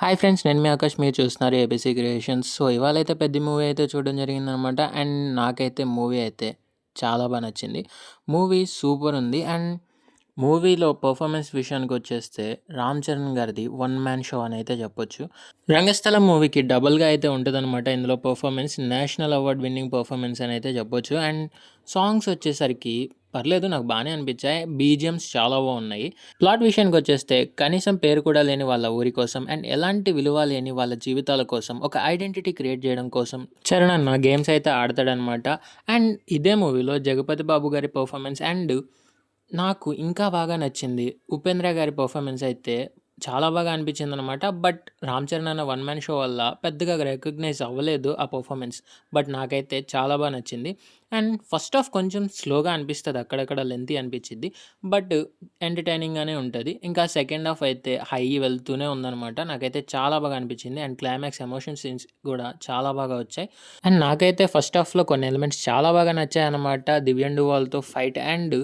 Hi friends, నేను మీ ఆకాష్. మీరు చూస్తున్నారు ఏబీసీ క్రియేషన్స్. సో ఇవాళైతే పెద్ద మూవీ అయితే చూడడం జరిగిందనమాట. అండ్ నాకైతే మూవీ అయితే చాలా బాగా నచ్చింది. మూవీ సూపర్ ఉంది. అండ్ మూవీలో పర్ఫార్మెన్స్ విషయానికి వచ్చేస్తే రామ్ చరణ్ గారిది వన్ మ్యాన్ షో అని అయితే చెప్పొచ్చు. రంగస్థలం మూవీకి డబుల్గా అయితే ఉంటుందన్నమాట. ఇందులో performance national award winning performance అని అయితే చెప్పొచ్చు. అండ్ సాంగ్స్ వచ్చేసరికి పర్లేదు, నాకు బాగానే అనిపించాయి. బీజిఎమ్స్ చాలా బాగున్నాయి. ప్లాట్ విషయానికి వచ్చేస్తే కనీసం పేరు కూడా లేని వాళ్ళ ఊరి కోసం అండ్ ఎలాంటి విలువ లేని వాళ్ళ జీవితాల కోసం ఒక ఐడెంటిటీ క్రియేట్ చేయడం కోసం చరణ్ అన్న గేమ్స్ అయితే ఆడతాడనమాట. అండ్ ఇదే మూవీలో జగపతి బాబు గారి పర్ఫార్మెన్స్ అండ్ నాకు ఇంకా బాగా నచ్చింది ఉపేంద్ర గారి పర్ఫార్మెన్స్ అయితే చాలా బాగా అనిపించిందనమాట. బట్ రామ్ చరణ్ అన్న వన్ మ్యాన్ షో వల్ల పెద్దగా రికగ్నైజ్ అవ్వలేదు ఆ పర్ఫార్మెన్స్. బట్ నాకైతే చాలా బాగా నచ్చింది. అండ్ ఫస్ట్ హాఫ్ కొంచెం స్లోగా అనిపిస్తుంది, అక్కడక్కడ లెంతీ అనిపించింది. బట్ ఎంటర్టైనింగ్గానే ఉంటుంది. ఇంకా సెకండ్ హాఫ్ అయితే హై వెళ్తూనే ఉందనమాట. నాకైతే చాలా బాగా అనిపించింది. అండ్ క్లైమాక్స్ ఎమోషన్ సీన్స్ కూడా చాలా బాగా వచ్చాయి. అండ్ నాకైతే ఫస్ట్ హాఫ్లో కొన్ని ఎలిమెంట్స్ చాలా బాగా నచ్చాయి అనమాట. దివ్యండు వాళ్ళతో ఫైట్ అండ్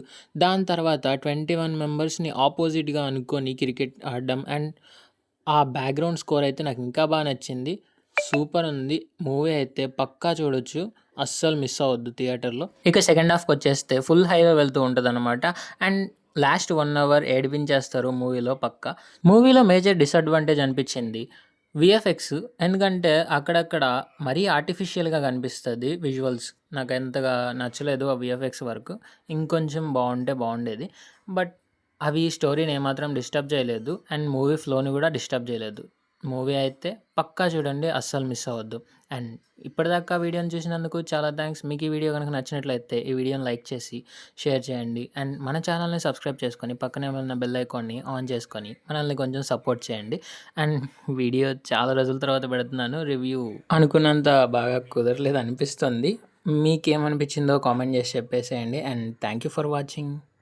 దాని తర్వాత 21 మెంబర్స్ని ఆపోజిట్గా అనుకొని క్రికెట్ ఆడడం అండ్ ఆ బ్యాక్గ్రౌండ్ స్కోర్ అయితే నాకు ఇంకా బాగా నచ్చింది. సూపర్ ఉంది. మూవీ అయితే పక్కా చూడొచ్చు, అస్సలు మిస్ అవ్వద్దు థియేటర్లో. ఇక సెకండ్ హాఫ్కి వచ్చేస్తే ఫుల్ హైవే వెళ్తూ ఉంటుంది అనమాట. అండ్ లాస్ట్ 1 అవర్ ఏడిపించేస్తారు మూవీలో పక్కా. మూవీలో మేజర్ డిసడ్వాంటేజ్ అనిపించింది విఎఫ్ఎక్స్. ఎందుకంటే అక్కడక్కడ మరీ ఆర్టిఫిషియల్గా కనిపిస్తుంది విజువల్స్. నాకు ఎంతగా నచ్చలేదు ఆ విఎఫ్ఎక్స్ వర్క్. ఇంకొంచెం బాగుంటే బాగుండేది. బట్ అవి స్టోరీని ఏమాత్రం డిస్టర్బ్ చేయలేదు అండ్ మూవీ ఫ్లోని కూడా డిస్టర్బ్ చేయలేదు. మూవీ అయితే పక్కా చూడండి, అస్సలు మిస్ అవ్వద్దు. అండ్ ఇప్పటిదాకా వీడియోని చూసినందుకు చాలా థ్యాంక్స్. మీకు ఈ వీడియో కనుక నచ్చినట్లయితే ఈ వీడియోని లైక్ చేసి షేర్ చేయండి. అండ్ మన ఛానల్ని సబ్స్క్రైబ్ చేసుకొని పక్కనే ఉన్న బెల్ ఐకాన్ని ఆన్ చేసుకొని మనల్ని కొంచెం సపోర్ట్ చేయండి. అండ్ వీడియో చాలా రోజుల తర్వాత పెడుతున్నాను. రివ్యూ అనుకున్నంత బాగా కుదరలేదు అనిపిస్తుంది. మీకేమనిపించిందో కామెంట్ చేసి చెప్పేసేయండి. And thank you for watching.